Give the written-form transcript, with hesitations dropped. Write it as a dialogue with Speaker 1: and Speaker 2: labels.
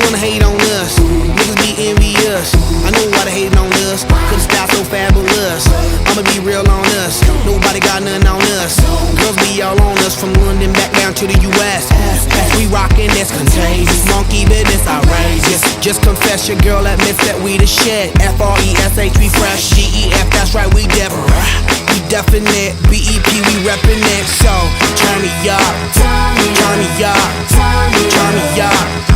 Speaker 1: wanna hate on us, niggas be envious. I know why they hating on us, cause the style so fabulous. I'ma be real on us, nobody got nothing on us. Girls be all on us, from London back down to the US. We rockin', that's contagious, monkey business outrageous. Just confess your girl admits that we the shit. F-R-E-S-H, we fresh. G-E-F, that's right, we different. We definite, B-E-P, we reppin' it. So, turn me up, turn me up, turn me up.